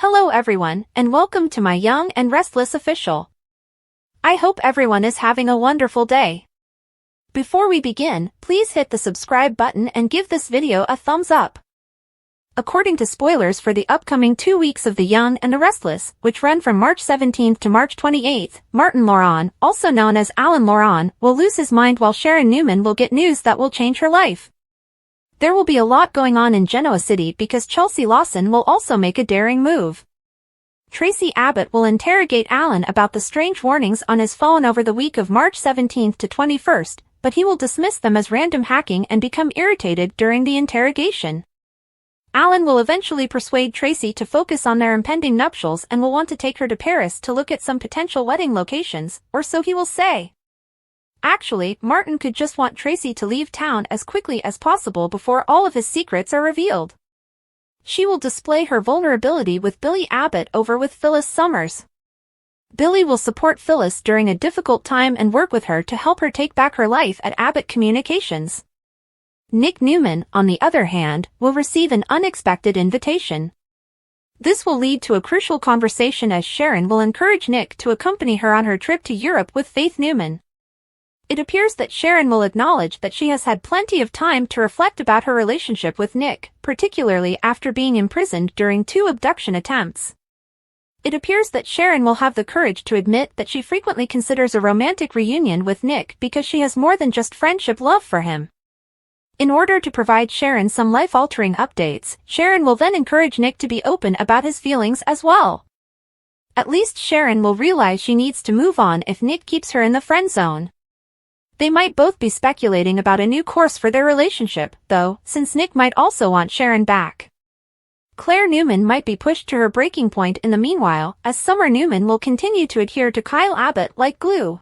Hello everyone, and welcome to my Young and Restless official. I hope everyone is having a wonderful day. Before we begin, please hit the subscribe button and give this video a thumbs up. According to spoilers for the upcoming 2 weeks of The Young and the Restless, which run from March 17th to March 28th, Martin Laurent, also known as Alan Laurent, will lose his mind while Sharon Newman will get news that will change her life. There will be a lot going on in Genoa City because Chelsea Lawson will also make a daring move. Tracy Abbott will interrogate Alan about the strange warnings on his phone over the week of March 17th to 21st, but he will dismiss them as random hacking and become irritated during the interrogation. Alan will eventually persuade Tracy to focus on their impending nuptials and will want to take her to Paris to look at some potential wedding locations, or so he will say. Actually, Martin could just want Tracy to leave town as quickly as possible before all of his secrets are revealed. She will display her vulnerability with Billy Abbott over with Phyllis Summers. Billy will support Phyllis during a difficult time and work with her to help her take back her life at Abbott Communications. Nick Newman, on the other hand, will receive an unexpected invitation. This will lead to a crucial conversation as Sharon will encourage Nick to accompany her on her trip to Europe with Faith Newman. It appears that Sharon will acknowledge that she has had plenty of time to reflect about her relationship with Nick, particularly after being imprisoned during 2 abduction attempts. It appears that Sharon will have the courage to admit that she frequently considers a romantic reunion with Nick because she has more than just friendship love for him. In order to provide Sharon some life-altering updates, Sharon will then encourage Nick to be open about his feelings as well. At least Sharon will realize she needs to move on if Nick keeps her in the friend zone. They might both be speculating about a new course for their relationship, though, since Nick might also want Sharon back. Claire Newman might be pushed to her breaking point in the meanwhile, as Summer Newman will continue to adhere to Kyle Abbott like glue.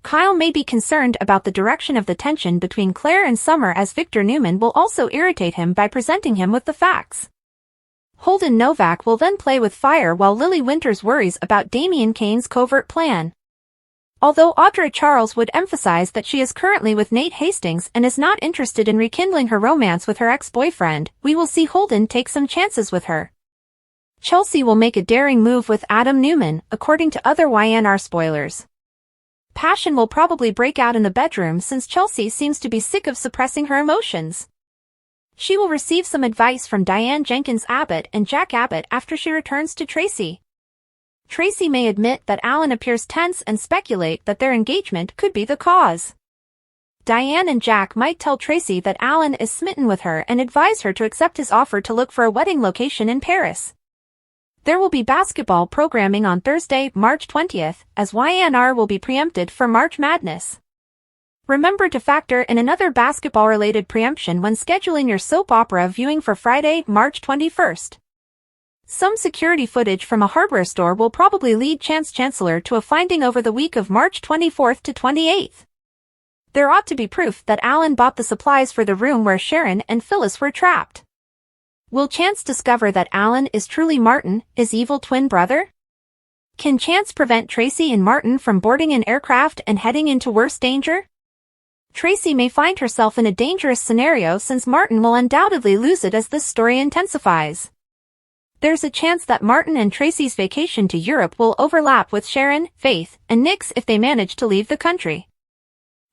Kyle may be concerned about the direction of the tension between Claire and Summer as Victor Newman will also irritate him by presenting him with the facts. Holden Novak will then play with fire while Lily Winters worries about Damian Kane's covert plan. Although Audra Charles would emphasize that she is currently with Nate Hastings and is not interested in rekindling her romance with her ex-boyfriend, we will see Holden take some chances with her. Chelsea will make a daring move with Adam Newman, according to other YNR spoilers. Passion will probably break out in the bedroom since Chelsea seems to be sick of suppressing her emotions. She will receive some advice from Diane Jenkins Abbott and Jack Abbott after she returns to Tracy. Tracy may admit that Alan appears tense and speculate that their engagement could be the cause. Diane and Jack might tell Tracy that Alan is smitten with her and advise her to accept his offer to look for a wedding location in Paris. There will be basketball programming on Thursday, March 20th, as YNR will be preempted for March Madness. Remember to factor in another basketball-related preemption when scheduling your soap opera viewing for Friday, March 21st. Some security footage from a hardware store will probably lead Chance Chancellor to a finding over the week of March 24th to 28th. There ought to be proof that Alan bought the supplies for the room where Sharon and Phyllis were trapped. Will Chance discover that Alan is truly Martin, his evil twin brother? Can Chance prevent Tracy and Martin from boarding an aircraft and heading into worse danger? Tracy may find herself in a dangerous scenario since Martin will undoubtedly lose it as this story intensifies. There's a chance that Martin and Tracy's vacation to Europe will overlap with Sharon, Faith, and Nick's if they manage to leave the country.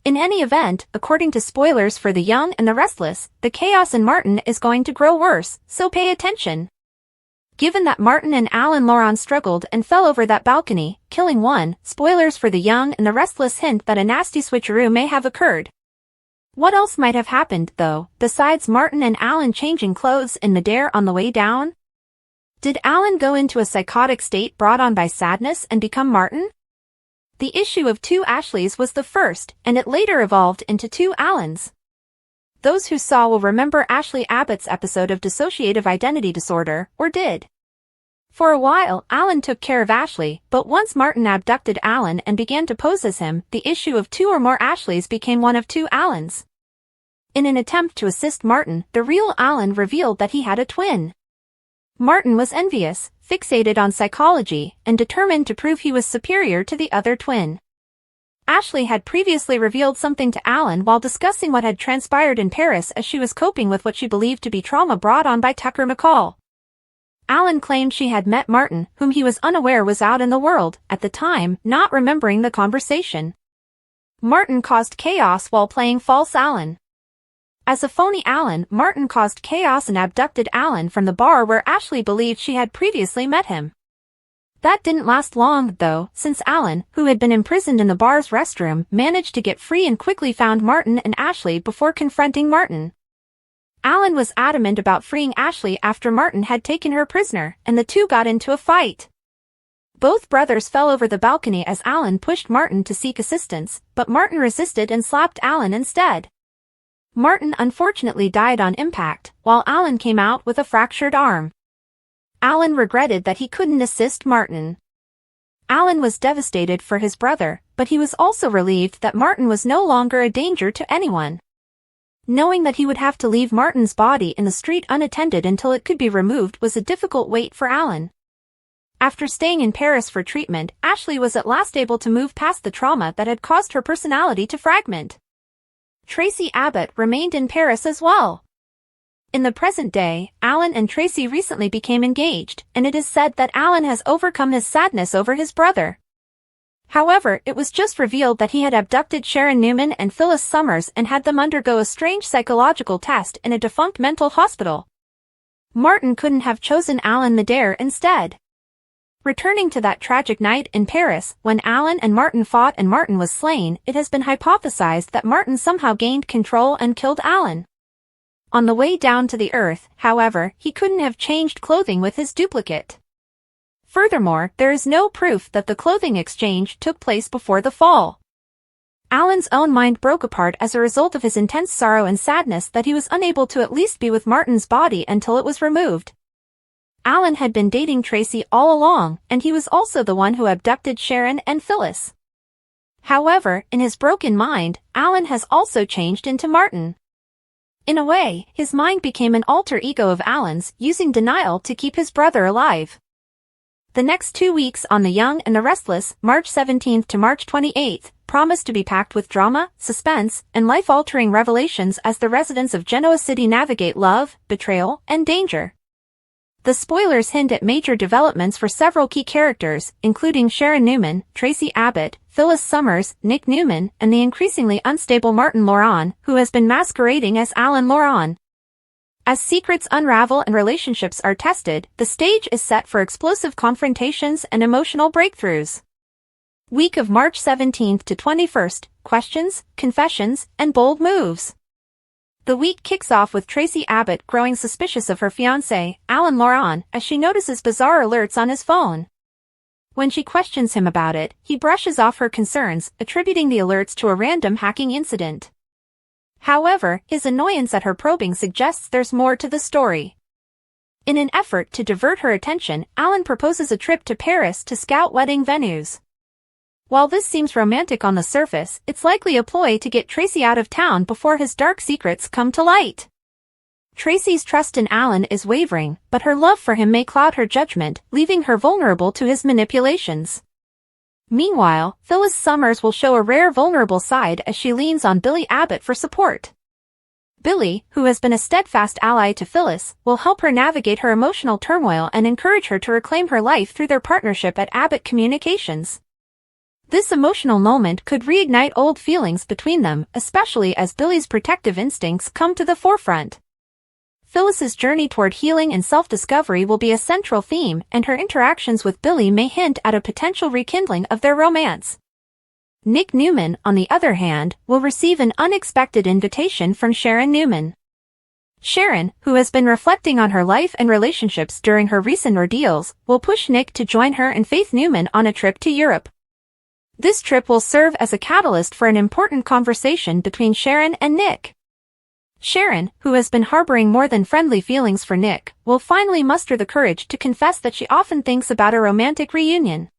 In any event, according to spoilers for The Young and the Restless, the chaos in Martin is going to grow worse, so pay attention. Given that Martin and Alan Laurent struggled and fell over that balcony, killing one, spoilers for The Young and the Restless hint that a nasty switcheroo may have occurred. What else might have happened, though, besides Martin and Alan changing clothes in midair on the way down? Did Alan go into a psychotic state brought on by sadness and become Martin? The issue of 2 Ashleys was the first, and it later evolved into 2 Allens. Those who saw will remember Ashley Abbott's episode of dissociative identity disorder, or did. For a while, Alan took care of Ashley, but once Martin abducted Alan and began to pose as him, the issue of 2 or more Ashleys became one of 2 Allens. In an attempt to assist Martin, the real Alan revealed that he had a twin. Martin was envious, fixated on psychology, and determined to prove he was superior to the other twin. Ashley had previously revealed something to Alan while discussing what had transpired in Paris as she was coping with what she believed to be trauma brought on by Tucker McCall. Alan claimed she had met Martin, whom he was unaware was out in the world at the time, not remembering the conversation. Martin caused chaos while playing false Alan. As a phony Alan, Martin caused chaos and abducted Alan from the bar where Ashley believed she had previously met him. That didn't last long, though, since Alan, who had been imprisoned in the bar's restroom, managed to get free and quickly found Martin and Ashley before confronting Martin. Alan was adamant about freeing Ashley after Martin had taken her prisoner, and the two got into a fight. Both brothers fell over the balcony as Alan pushed Martin to seek assistance, but Martin resisted and slapped Alan instead. Martin unfortunately died on impact, while Alan came out with a fractured arm. Alan regretted that he couldn't assist Martin. Alan was devastated for his brother, but he was also relieved that Martin was no longer a danger to anyone. Knowing that he would have to leave Martin's body in the street unattended until it could be removed was a difficult wait for Alan. After staying in Paris for treatment, Ashley was at last able to move past the trauma that had caused her personality to fragment. Tracy Abbott remained in Paris as well. In the present day, Alan and Tracy recently became engaged, and it is said that Alan has overcome his sadness over his brother. However, it was just revealed that he had abducted Sharon Newman and Phyllis Summers and had them undergo a strange psychological test in a defunct mental hospital. Martin couldn't have chosen Alan Midair instead. Returning to that tragic night in Paris, when Alan and Martin fought and Martin was slain, it has been hypothesized that Martin somehow gained control and killed Alan. On the way down to the earth, however, he couldn't have changed clothing with his duplicate. Furthermore, there is no proof that the clothing exchange took place before the fall. Alan's own mind broke apart as a result of his intense sorrow and sadness that he was unable to at least be with Martin's body until it was removed. Alan had been dating Tracy all along, and he was also the one who abducted Sharon and Phyllis. However, in his broken mind, Alan has also changed into Martin. In a way, his mind became an alter ego of Alan's, using denial to keep his brother alive. The next 2 weeks on The Young and the Restless, March 17th to March 28th, promised to be packed with drama, suspense, and life-altering revelations as the residents of Genoa City navigate love, betrayal, and danger. The spoilers hint at major developments for several key characters, including Sharon Newman, Tracy Abbott, Phyllis Summers, Nick Newman, and the increasingly unstable Martin Laurent, who has been masquerading as Alan Laurent. As secrets unravel and relationships are tested, the stage is set for explosive confrontations and emotional breakthroughs. Week of March 17th to 21st, questions, confessions, and bold moves. The week kicks off with Tracy Abbott growing suspicious of her fiancé, Alan Laurent, as she notices bizarre alerts on his phone. When she questions him about it, he brushes off her concerns, attributing the alerts to a random hacking incident. However, his annoyance at her probing suggests there's more to the story. In an effort to divert her attention, Alan proposes a trip to Paris to scout wedding venues. While this seems romantic on the surface, it's likely a ploy to get Tracy out of town before his dark secrets come to light. Tracy's trust in Alan is wavering, but her love for him may cloud her judgment, leaving her vulnerable to his manipulations. Meanwhile, Phyllis Summers will show a rare vulnerable side as she leans on Billy Abbott for support. Billy, who has been a steadfast ally to Phyllis, will help her navigate her emotional turmoil and encourage her to reclaim her life through their partnership at Abbott Communications. This emotional moment could reignite old feelings between them, especially as Billy's protective instincts come to the forefront. Phyllis's journey toward healing and self-discovery will be a central theme, and her interactions with Billy may hint at a potential rekindling of their romance. Nick Newman, on the other hand, will receive an unexpected invitation from Sharon Newman. Sharon, who has been reflecting on her life and relationships during her recent ordeals, will push Nick to join her and Faith Newman on a trip to Europe. This trip will serve as a catalyst for an important conversation between Sharon and Nick. Sharon, who has been harboring more than friendly feelings for Nick, will finally muster the courage to confess that she often thinks about a romantic reunion.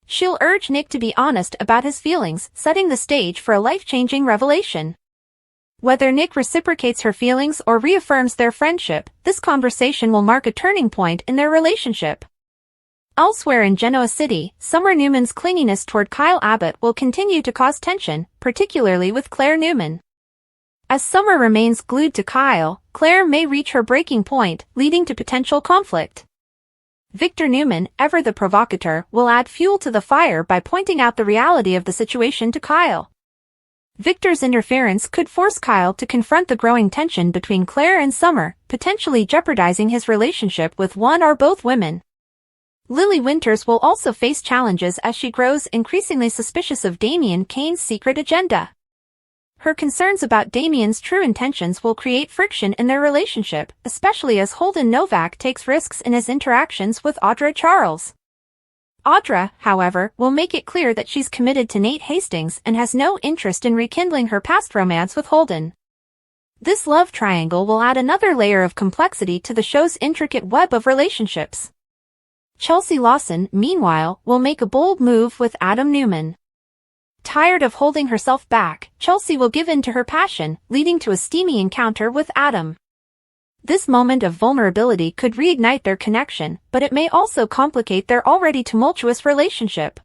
She'll urge Nick to be honest about his feelings, setting the stage for a life-changing revelation. Whether Nick reciprocates her feelings or reaffirms their friendship, this conversation will mark a turning point in their relationship. Elsewhere in Genoa City, Summer Newman's clinginess toward Kyle Abbott will continue to cause tension, particularly with Claire Newman. As Summer remains glued to Kyle, Claire may reach her breaking point, leading to potential conflict. Victor Newman, ever the provocateur, will add fuel to the fire by pointing out the reality of the situation to Kyle. Victor's interference could force Kyle to confront the growing tension between Claire and Summer, potentially jeopardizing his relationship with one or both women. Lily Winters will also face challenges as she grows increasingly suspicious of Damien Kane's secret agenda. Her concerns about Damien's true intentions will create friction in their relationship, especially as Holden Novak takes risks in his interactions with Audra Charles. Audra, however, will make it clear that she's committed to Nate Hastings and has no interest in rekindling her past romance with Holden. This love triangle will add another layer of complexity to the show's intricate web of relationships. Chelsea Lawson, meanwhile, will make a bold move with Adam Newman. Tired of holding herself back, Chelsea will give in to her passion, leading to a steamy encounter with Adam. This moment of vulnerability could reignite their connection, but it may also complicate their already tumultuous relationship.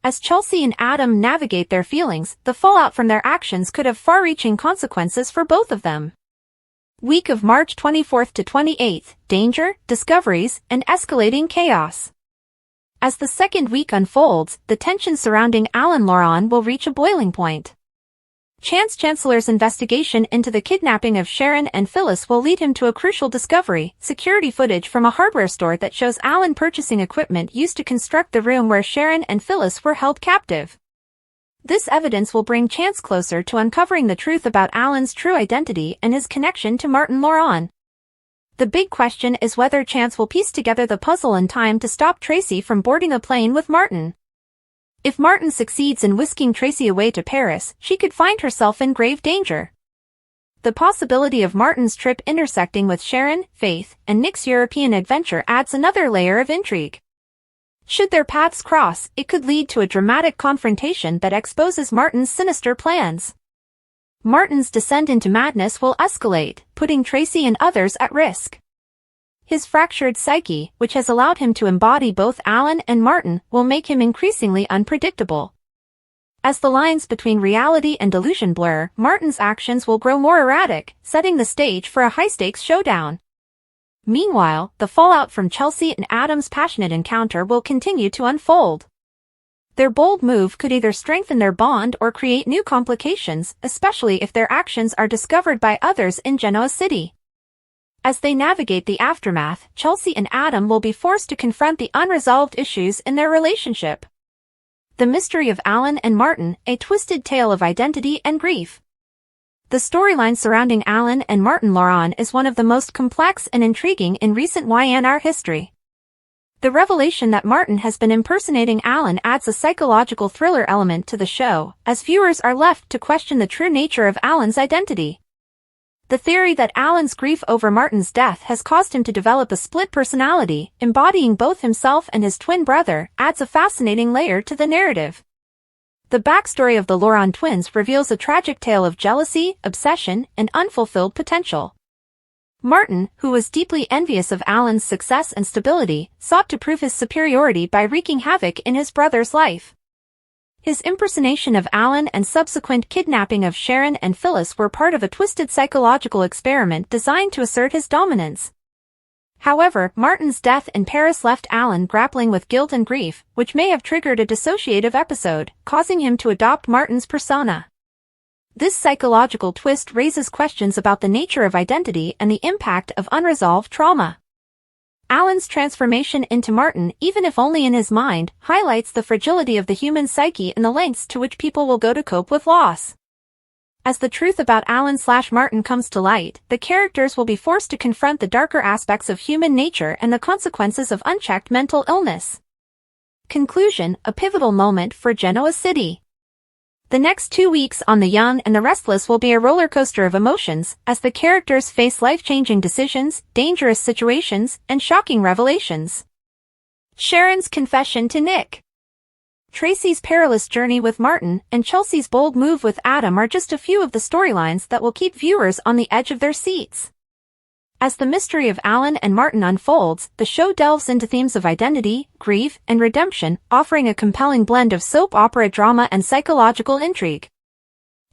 As Chelsea and Adam navigate their feelings, the fallout from their actions could have far-reaching consequences for both of them. Week of March 24th to 28th, danger, discoveries, and escalating chaos. As the second week unfolds, the tension surrounding Alan Laurent will reach a boiling point. Chance Chancellor's investigation into the kidnapping of Sharon and Phyllis will lead him to a crucial discovery: security footage from a hardware store that shows Alan purchasing equipment used to construct the room where Sharon and Phyllis were held captive. This evidence will bring Chance closer to uncovering the truth about Alan's true identity and his connection to Martin Laurent. The big question is whether Chance will piece together the puzzle in time to stop Tracy from boarding a plane with Martin. If Martin succeeds in whisking Tracy away to Paris, she could find herself in grave danger. The possibility of Martin's trip intersecting with Sharon, Faith, and Nick's European adventure adds another layer of intrigue. Should their paths cross, it could lead to a dramatic confrontation that exposes Martin's sinister plans. Martin's descent into madness will escalate, putting Tracy and others at risk. His fractured psyche, which has allowed him to embody both Alan and Martin, will make him increasingly unpredictable. As the lines between reality and delusion blur, Martin's actions will grow more erratic, setting the stage for a high-stakes showdown. Meanwhile, the fallout from Chelsea and Adam's passionate encounter will continue to unfold. Their bold move could either strengthen their bond or create new complications, especially if their actions are discovered by others in Genoa City. As they navigate the aftermath, Chelsea and Adam will be forced to confront the unresolved issues in their relationship. The mystery of Alan and Martin, a twisted tale of identity and grief. The storyline surrounding Alan and Martin Laurent is one of the most complex and intriguing in recent YNR history. The revelation that Martin has been impersonating Alan adds a psychological thriller element to the show, as viewers are left to question the true nature of Alan's identity. The theory that Alan's grief over Martin's death has caused him to develop a split personality, embodying both himself and his twin brother, adds a fascinating layer to the narrative. The backstory of the Laurent twins reveals a tragic tale of jealousy, obsession, and unfulfilled potential. Martin, who was deeply envious of Alan's success and stability, sought to prove his superiority by wreaking havoc in his brother's life. His impersonation of Alan and subsequent kidnapping of Sharon and Phyllis were part of a twisted psychological experiment designed to assert his dominance. However, Martin's death in Paris left Alan grappling with guilt and grief, which may have triggered a dissociative episode, causing him to adopt Martin's persona. This psychological twist raises questions about the nature of identity and the impact of unresolved trauma. Alan's transformation into Martin, even if only in his mind, highlights the fragility of the human psyche and the lengths to which people will go to cope with loss. As the truth about Alan/Martin comes to light, the characters will be forced to confront the darker aspects of human nature and the consequences of unchecked mental illness. Conclusion: a pivotal moment for Genoa City. The next 2 weeks on The Young and the Restless will be a roller coaster of emotions, as the characters face life-changing decisions, dangerous situations, and shocking revelations. Sharon's confession to Nick, Tracy's perilous journey with Martin, and Chelsea's bold move with Adam are just a few of the storylines that will keep viewers on the edge of their seats. As the mystery of Alan and Martin unfolds, the show delves into themes of identity, grief, and redemption, offering a compelling blend of soap opera drama and psychological intrigue.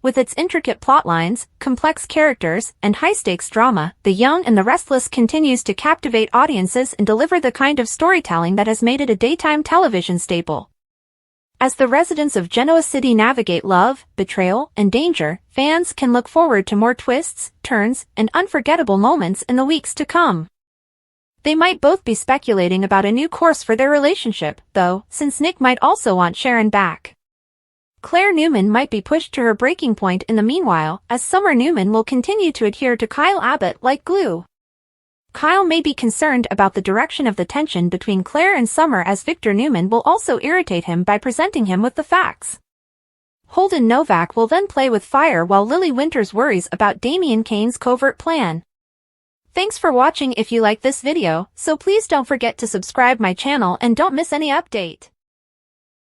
With its intricate plotlines, complex characters, and high-stakes drama, The Young and the Restless continues to captivate audiences and deliver the kind of storytelling that has made it a daytime television staple. As the residents of Genoa City navigate love, betrayal, and danger, fans can look forward to more twists, turns, and unforgettable moments in the weeks to come. They might both be speculating about a new course for their relationship, though, since Nick might also want Sharon back. Claire Newman might be pushed to her breaking point in the meanwhile, as Summer Newman will continue to adhere to Kyle Abbott like glue. Kyle may be concerned about the direction of the tension between Claire and Summer, as Victor Newman will also irritate him by presenting him with the facts. Holden Novak will then play with fire while Lily Winters worries about Damian Kane's covert plan. Thanks for watching. If you like this video, so please don't forget to subscribe my channel and don't miss any update.